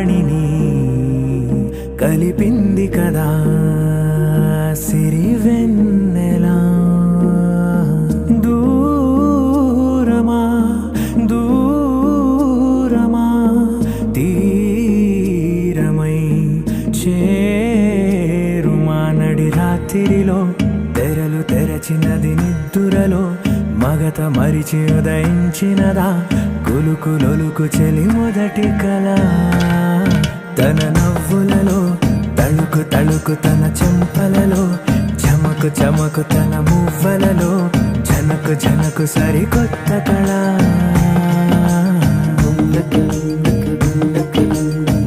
వాణిని కలిపింది కదా సిరి వెన్నెలా దూరమా దూరమా తీరమై చేరుమా నడి రాత్రిలో తెరలు తెరచినది నిద్దురలో మగత మరిచి ఉదయించినదా కులుకులొలుకు చెలి మొదటి కళ తన నవ్వులలో తళుకు తళుకు తన చెంపలలో చమకు చమకు తన మువ్వలలో జనకు జనకు సరికొత్త కళ